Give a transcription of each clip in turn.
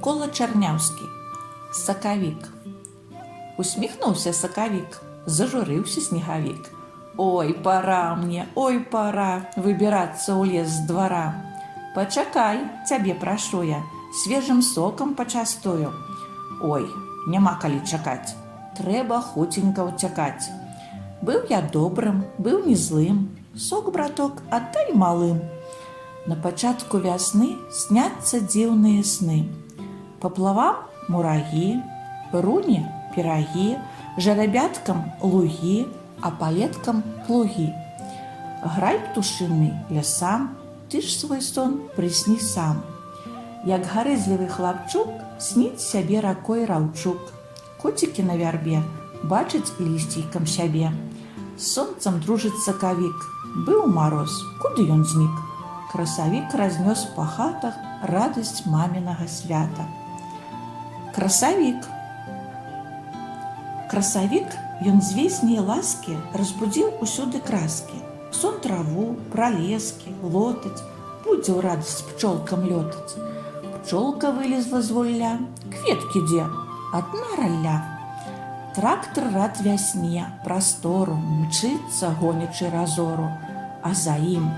Микола Чарняўскі. Сакавік. Усміхнуўся сакавік, зажурыўся снегавік. Ой, пора мне, ой, пора выбірацца ў лес з двара. Пачакай, цябе прашу я, свежым сокам пачастую. Ой, няма калі чакаць, трэба хуценька ўцякаць. Быў я добрым, быў не злым, сок, браток, аддай малым. На пачатку вясны сняцца дзіўныя сны. Паплавам мурагі, руні пірагі, жарабяткам лугі, а палеткам плугі. Грай птушыны лясам, ты ж свой сон прысні сам. Як гарэзлівы хлапчук сніць сябе ракой раўчук. Коцікі на вярбе бачаць лісцейкам сябе. З сонцам дружыць сакавік. Быў мароз, куды ён знік? Красавік разнёс па хатах радасць мамінага свята. Красавік. Красавік, ён з весні і ласкі разбудзіў усюды краскі. Сон траву, пралескі, лотаць, будзе ў радасць пчолкам лётаць. Пчолка вылезла з вулля, кветкі дзе, адна ралля. Трактар рад вясне, прастору, мчыцца гонячы разору, а за ім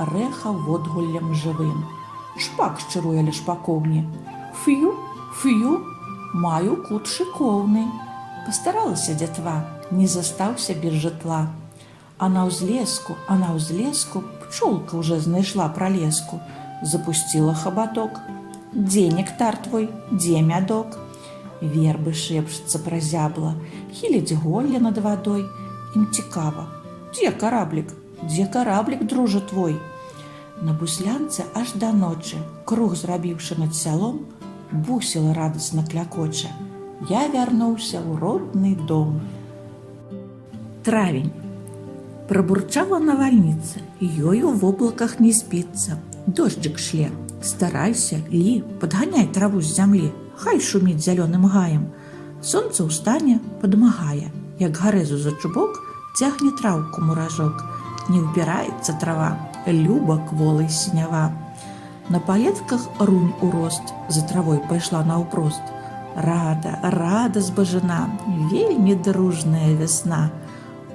рэха водгуллем жывым. Шпак шчыруе ля шпакоўні. Фью, фью, маю кут шыкоўны. Пастаралася дзятва, не застаўся без жытла. А на ўзлеску пчолка ўжо знайшла пралеску, запусціла хабаток. Дзе нектар твой, дзе мядок? Вербы шэпчацца пра зябла, хіліць голле над вадой. Ім цікава, дзе караблік, дружа твой? На буслянцы аж да ночы, круг зрабіўшы над сялом, бусіла радасна клякоча. Я вярнуўся ў родны дом. Травень. Прабурчала навальніца, ёй у воблаках не спіцца. Дожджык шле, старайся, лі, падганяй траву з зямлі, хай шуміць зялёным гаем. Сонца ўстане, падмагае, як гарэзу за чубок цягне траўку муражок. Не ўбіраецца трава, люба кволай сінява. На палетках рунь урост, за травой пайшла наўпрост. Рада збажына, вельмі дружная вясна.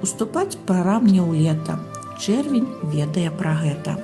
Уступаць пара мне ў лета, чэрвень ведае пра гэта.